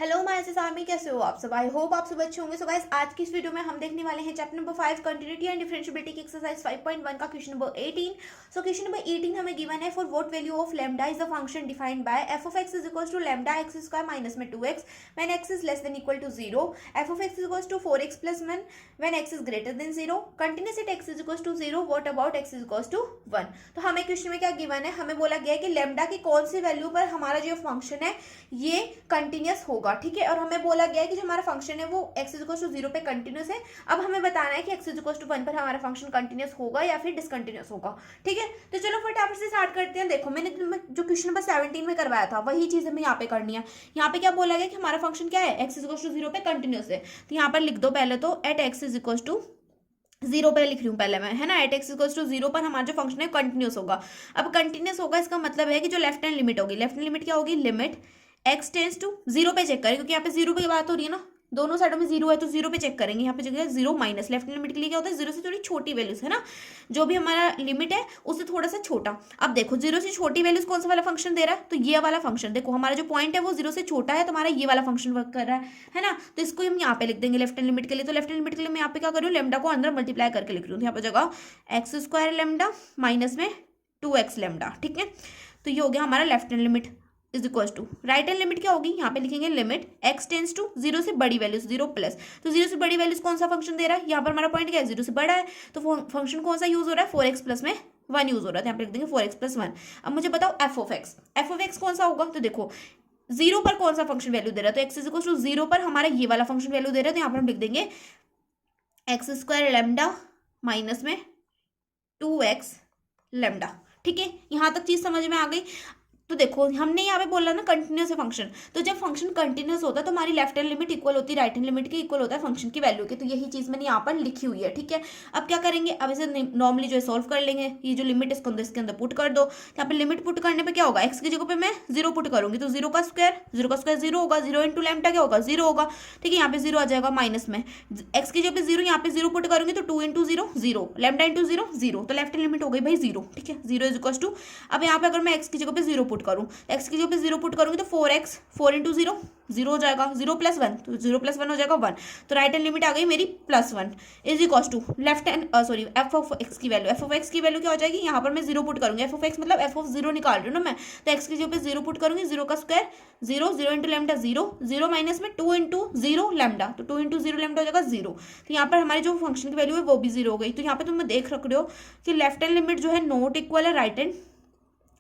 Hello my सामी, कैसे हो आप सब। आई होप आप सब अच्छे होंगे। सो गाइस, आज की इस वीडियो में हम देखने वाले हैं chapter number 5 continuity and differentiability की एक्सरसाइज 5.1 का question number 18। So question number 18 हमें गिवन है for what value of lambda is the function defined by f of x is equals to lambda x square minus में 2x when x is less than equal to 0, f of x is equals to 4x plus 1 when x is greater than 0, continuous at x is equals to 0, what about x is equals to 1। तो हमें question में क्या given है, हमें बोला गया है कि लैम्डा की कौन सी वैल्यू पर हमारा जो फंक्शन है ये कंटिन्यूस होगा, ठीक है। और हमें बोला गया है कि जो हमारा फंक्शन है वो x इज इक्वल टू 0 पे कंटिन्यूस है। अब हमें बताना है कि x इज इक्वल टू 1 पर हमारा फंक्शन कंटिन्यूस होगा या फिर डिसकंटिन्यूस होगा, ठीक है। तो चलो फटाफट से स्टार्ट करते हैं। देखो, मैंने जो क्वेश्चन नंबर 17 में करवाया था वही चीज हमें यहाँ पे करनी है। यहाँ पे क्या बोला गया कि हमारा फंक्शन क्या है, x इज इक्वल टू 0 पे कंटिन्यूस है। तो यहाँ पर लिख दो पहले तो at x is equal to 0 पे लिख रही हूँ पहले मैं, है ना। एट एक्स इक्वल्स टू 0 पर हमारा जो फंक्शन है कंटिन्यूस होगा। अब कंटिन्यूस होगा इसका मतलब है कि जो लेफ्ट हैंड लिमिट होगी, लेफ्ट हैंड लिमिट क्या होगी, लिमिट एक्स टेंस टू 0 पे चेक करें, क्योंकि यहाँ पे 0 पे बात हो रही है ना, दोनों साइडों में 0 है तो 0 पे चेक करेंगे। यहाँ पे जगह 0 माइनस, लेफ्ट हैंड लिमिट के लिए क्या होता है, 0 से थोड़ी छोटी वैल्यूज, है ना। जो भी हमारा लिमिट है उससे थोड़ा सा छोटा। अब देखो 0 से छोटी वैल्यूज कौन सा वाला फंक्शन दे रहा है, तो ये वाला फंक्शन। देखो हमारा जो पॉइंट है वो 0 से छोटा है तो हमारा ये वाला फंक्शन वर्क कर रहा है ना। तो इसको हम यहाँ पे लिख देंगे लेफ्ट हैंड लिमिट के लिए। तो लेफ्ट हैंड लिमिट के लिए मैं यहाँ पे क्या कर रही हूँ, लेमडा को अंदर मल्टीप्लाई करके लिख रही हूँ। यहाँ पे जगह एक्स स्क्वायर लेमडा माइनस में 2x लेमडा, ठीक है। तो ये हो गया हमारा left hand limit is equal to. Right hand limit क्या होगी, यहाँ पे लिखेंगे लिमिट एक्स टेंस टू 0 से बड़ी वैल्यूज 0 प्लस। तो 0 से बड़ी वैल्यूज कौन सा फंक्शन दे रहा है, यहाँ पर हमारा पॉइंट क्या है, 0 से बड़ा है। तो फंक्शन कौन सा यूज हो रहा है, 4x प्लस में 1 यूज हो रहा है। यहाँ पे लिख देंगे 4x प्लस 1। अब मुझे बताओ F of x, F of x कौन सा होगा। तो देखो 0 पर कौन सा फंक्शन वैल्यू दे रहा है, तो एक्स इज इक्वल टू 0 पर हमारा ये वाला फंक्शन वैल्यू दे रहा है। तो यहाँ पर हम लिख देंगे एक्स स्क्वायर लेमडा माइनस में 2x लेमडा, ठीक है। यहाँ तक चीज समझ में आ गई। तो देखो हमने यहाँ पे बोला ना कंटिन्यूस है फंक्शन, तो जब फंक्शन कंटिन्यूस होता है तो हमारी लेफ्ट हैंड लिमिट इक्वल होती है राइट हैंड लिमिट के इक्वल होता है फंक्शन की वैल्यू के। तो यही चीज मैंने यहाँ पर लिखी हुई है, ठीक है। अब क्या करेंगे, अब इसे नॉर्मली जो है सॉल्व कर लेंगे। ये जो लिमिट इसके अंदर पुट कर दो। यहाँ पे लिमिट पुट करने पे क्या होगा, एक्स की जगह पे मैं 0 पुट करूंगी तो 0 का स्क्वायर 0 होगा, 0 इंटू लैम्डा क्या होगा 0 होगा, ठीक है। यहाँ पे 0 आ जाएगा माइनस में, एक्स की जगह पे 0, यहाँ पे 0 पुट करूंगी तो 2 इंटू 0 0, लैम्डा इंटू 0 0, तो लेफ्ट हैंड लिमिट हो गई भाई 0, ठीक है। 0 इज इक्वल टू, अब यहाँ पे अगर मैं एक्स की जगह पे 0 पुट करूँ, एक्स की जगह पे 0 पुट करूंगी तो 4x 4 इंटू 0 0 हो जाएगा, 0 प्लस 1 तो 0 प्लस 1 हो जाएगा 1। तो राइट हैंड लिमिट आ गई मेरी plus 1 is equal to left hand sorry f of x की वैल्यू, एफ ऑफ एक्स की वैल्यू क्या हो जाएगी, यहाँ पर मैं 0 पुट करूंगी, एफ ऑफ एक्स मतलब एफ ऑफ 0 निकाल रही हूँ ना मैं। तो एक्स की जगह पे 0 पुट करूंगी, 0 का स्क्वायर 0, 0 इंटू लैम्डा 0, 0 माइनस में 2 इंटू 0 लैम्डा, तो 2 इंटू 0 लैम्डा हो जाएगा 0। तो यहाँ पर हमारी जो फंक्शन की वैल्यू है वो भी 0 हो गई। तो यहाँ पे तुम देख रख रहे हो कि लेफ्ट हैंड लिमिट जो है नॉट इक्वल है राइट हैंड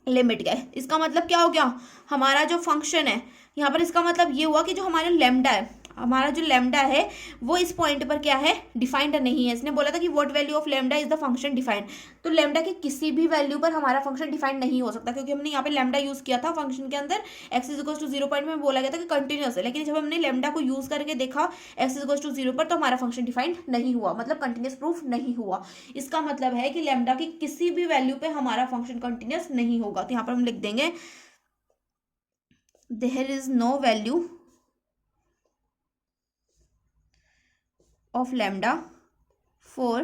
लिमिट का है। इसका मतलब क्या हो गया, हमारा जो फंक्शन है यहाँ पर, इसका मतलब ये हुआ कि जो हमारा लेमडा है, हमारा जो लेमडा है वो इस पॉइंट पर क्या है, डिफाइंड नहीं है। इसने बोला था कि what value of lambda is the function defined. तो लेमडा के किसी भी वैल्यू पर हमारा फंक्शन डिफाइंड नहीं हो सकता, क्योंकि हमने यहाँ पे लेमडा यूज किया था फंक्शन के अंदर। X is equal to 0 point में बोला गया था कि कंटिन्यूस है, लेकिन जब हमने लेमडा को यूज करके देखा एक्स इज इक्वल टू 0 पर, तो हमारा फंक्शन डिफाइंड नहीं हुआ, मतलब कंटिन्यूस प्रूफ नहीं हुआ। इसका मतलब है कि लेमडा की किसी भी वैल्यू पे हमारा फंक्शन कंटिन्यूस नहीं होगा। तो यहाँ पर हम लिख देंगे there is no value of lambda for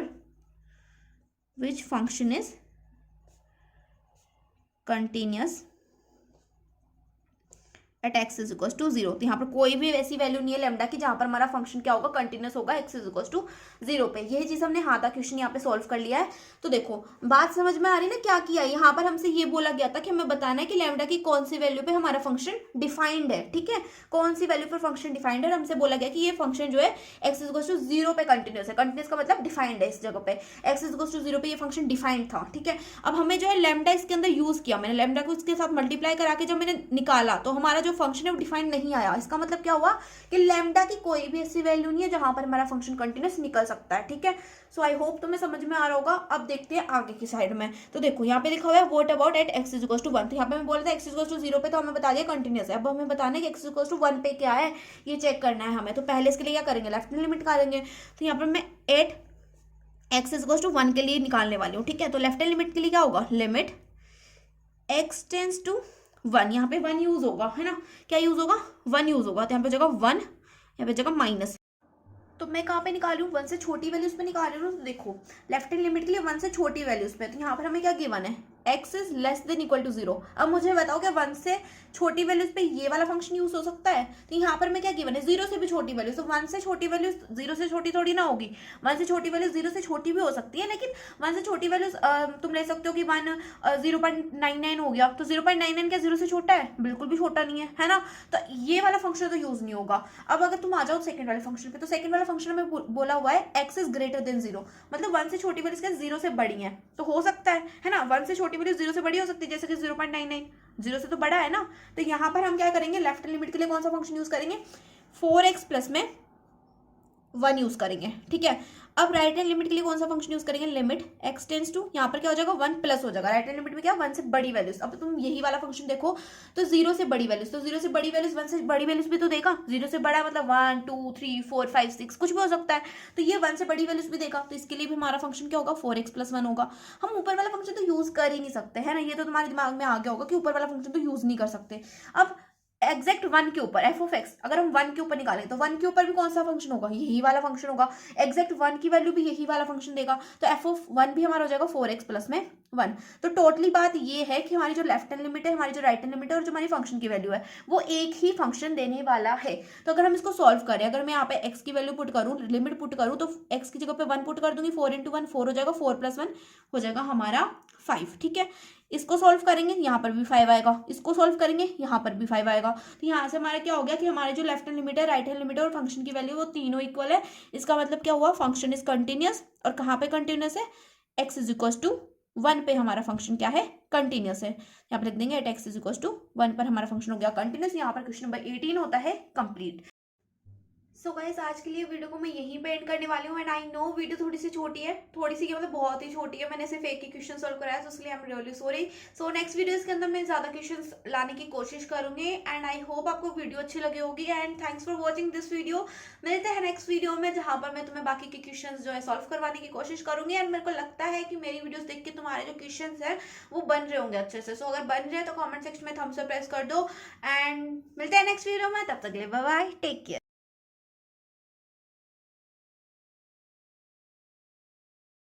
which function is continuous at x is equal to 0। तो यहाँ पर कोई भी ऐसी वैल्यू नहीं है लेमडा की जहां पर हमारा फंक्शन क्या होगा, कंटिन्यूस होगा एक्स इज इक्वल टू 0 पे। यही चीज हमने हाँ था क्वेश्चन यहाँ पे सॉल्व कर लिया है। तो देखो बात समझ में आ रही है ना, क्या किया यहाँ पर हमसे ये बोला गया था कि हमें बताना है कि लेमडा की कौन सी वैल्यू पे हमारा फंक्शन डिफाइंड है, ठीक है। कौन सी वैल्यू पर फंक्शन डिफाइंड है, हमसे बोला गया कि ये फंक्शन जो है एक्स इज इक्वल टू 0 पे कंटिन्यूस है। कंटिन्यूस का मतलब डिफाइंड है, इस जगह पे एक्स इज इक्वल टू 0 पे ये फंक्शन डिफाइंड था, ठीक है। अब हमें जो है लेमडा इसके अंदर यूज किया, मैंने लेमडा को इसके साथ मल्टीप्लाई करा के जब मैंने निकाला तो हमारा जो फंक्शन है वो डिफाइंड नहीं आया। इसका मतलब क्या हुआ कि लैम्डा की कोई भी ऐसी वैल्यू नहीं है जहां पर हमारा फंक्शन कंटिन्यूस निकल सकता है, ठीक है। सो आई होप तुम्हें समझ में आ रहा होगा। अब देखते हैं आगे की साइड में। तो देखो यहाँ पे लिखा हुआ है what about at x is equal to 1। तो यहाँ पे मैं बोला था एक्स इज इक्वल टू 0 पे, तो हमें बता दिया कंटिन्यूस है। अब हमें बताना है कि एक्स इज इक्वल टू 1 पे क्या है, ये चेक करना है हमें। तो पहले इसके लिए क्या करेंगे, लेफ्ट हैंड लिमिट निकालेंगे। तो यहाँ पर मैं at x is equal to 1 के लिए निकालने वाली हूँ, ठीक है। तो लेफ्ट हैंड लिमिट के लिए क्या होगा, लिमिट एक्स टेंस टू 1, यहाँ पे 1 यूज होगा, है ना। क्या यूज होगा, 1 यूज होगा। तो यहाँ पे जगह 1, यहाँ पे जगह माइनस। तो मैं कहाँ पे निकाल रही हूँ, 1 से छोटी वैल्यूज पे निकाल रही हूँ। तो देखो लेफ्ट हैंड लिमिट के लिए 1 से छोटी वैल्यूज पे, तो यहाँ पर हमें क्या गिवन है, x is less than equal to 0। अब मुझे बताओ कि 1 से छोटी वैल्यूज पे ये वाला फंक्शन यूज हो सकता है? तो यहाँ पर मैं क्या गिवन है, 0 से भी छोटी वैल्यू, तो 1 से छोटी वैल्यू 0 से छोटी थोड़ी ना होगी, 1 से छोटी वैल्यू 0 से छोटी भी हो सकती है, लेकिन 1 से छोटी वैल्यू तुम ले सकते हो कि 1 0.99 हो गया, तो 0.99 क्या 0 से छोटा है? बिल्कुल भी छोटा नहीं है ना। तो ये वाला फंक्शन तो यूज नहीं होगा। अब अगर तुम आ जाओ सेकंड वाले फंक्शन पे, तो सेकंड वाला फंक्शन में बोला हुआ है x इज ग्रेटर देन 0, मतलब 1 से छोटी वैल्यू 0 से बड़ी है, तो हो सकता है ना, 1 से छोटी वैल्यू 0 से बड़ी हो सकती है, जैसे कि 0.99 0 से तो बड़ा है ना। तो यहाँ पर हम क्या करेंगे, लेफ्ट हैंड लिमिट के लिए कौन सा फंक्शन यूज करेंगे, 4x प्लस में 1 यूज करेंगे, ठीक है। अब राइट हैंड लिमिट के लिए कौन सा फंक्शन यूज करेंगे, लिमिट x टेंड्स टू, यहाँ पर क्या हो जाएगा 1 प्लस हो जाएगा, राइट हैंड लिमिट में क्या 1 से बड़ी वैल्यूज। अब तुम यही वाला फंक्शन देखो, तो 0 से बड़ी वैल्यूज, तो 0 से बड़ी वैल्यूज 1 से बड़ी वैल्यूज भी तो देखा, 0 से बड़ा मतलब 1 2 3 4 5 6 कुछ भी हो सकता है, तो ये 1 से बड़ी वैल्यूज भी देखा, तो इसके लिए भी हमारा फंक्शन क्या होगा 4x प्लस 1 होगा। हम ऊपर वाला फंक्शन तो यूज कर ही नहीं सकते है ना, ये तो तुम्हारे दिमाग में आ गया होगा कि ऊपर वाला फंक्शन तो यूज नहीं कर सकते। अब एग्जैक्ट 1 के ऊपर एफ ऑफ एक्स अगर हम 1 के ऊपर निकालें, तो 1 के ऊपर भी कौन सा फंक्शन होगा, यही वाला फंक्शन होगा, एग्जैक्ट 1 की वैल्यू भी यही वाला फंक्शन देगा, तो एफ ऑफ 1 भी हमारा हो जाएगा 4x प्लस में 1। तो टोटली बात ये है कि हमारी जो लेफ्ट हैंड लिमिट है, हमारी जो राइट हैंड लिमिट है, और जो हमारी फंक्शन की वैल्यू है, वो एक ही फंक्शन देने वाला है। तो अगर हम इसको सॉल्व करें, अगर मैं यहाँ पे x की वैल्यू पुट करूँ, लिमिट पुट करूँ, तो x की जगह पे 1 पुट कर दूंगी, 4 इंटू 1 4 हो जाएगा, 4 प्लस 1 हो जाएगा हमारा 5, ठीक है। इसको सॉल्व करेंगे, यहाँ पर भी 5 आएगा, इसको सॉल्व करेंगे, यहाँ पर भी 5 आएगा। तो यहाँ से हमारा क्या हो गया कि हमारे जो लेफ्ट हैंड लिमिट है, राइट हैंड लिमिट है और फंक्शन की वैल्यू वो तीनों इक्वल है। इसका मतलब क्या हुआ, फंक्शन इज कंटिन्यूअस। और कहाँ पे कंटिन्यूअस है, x इज इक्वल टू 1 पे हमारा फंक्शन क्या है, कंटिन्यूअस है। यहाँ पर लिख देंगे at x is equal to 1 पर हमारा फंक्शन हो गया कंटिन्यूअस। यहाँ पर क्वेश्चन नंबर 18 होता है कंप्लीट। सो गाइस आज के लिए वीडियो को मैं यहीं पे एंड करने वाली हूँ। एंड आई नो वीडियो थोड़ी सी छोटी है, थोड़ी सी मतलब बहुत ही छोटी है, मैंने सिर्फ एक ही क्वेश्चन सॉल्व कराया, तो इसलिए I am really sorry. So next videos के अंदर मैं ज्यादा क्वेश्चंस लाने की कोशिश करूंगी। एंड आई होप आपको वीडियो अच्छी लगी होगी। And thanks for watching this video. मिलते हैं नेक्स्ट वीडियो में, जहां पर मैं तुम्हें बाकी के क्वेश्चन जो है सॉल्व करवाने की कोशिश करूंगी। एंड मेरे को लगता है कि मेरी वीडियोस देख के तुम्हारे जो क्वेश्चन है वो बन रहे होंगे अच्छे से। सो अगर बन रहे तो कॉमेंट सेक्शन में थम्स अप प्रेस कर दो। एंड मिलते हैं नेक्स्ट वीडियो में, तब तक के लिए बाय बाय, टेक केयर।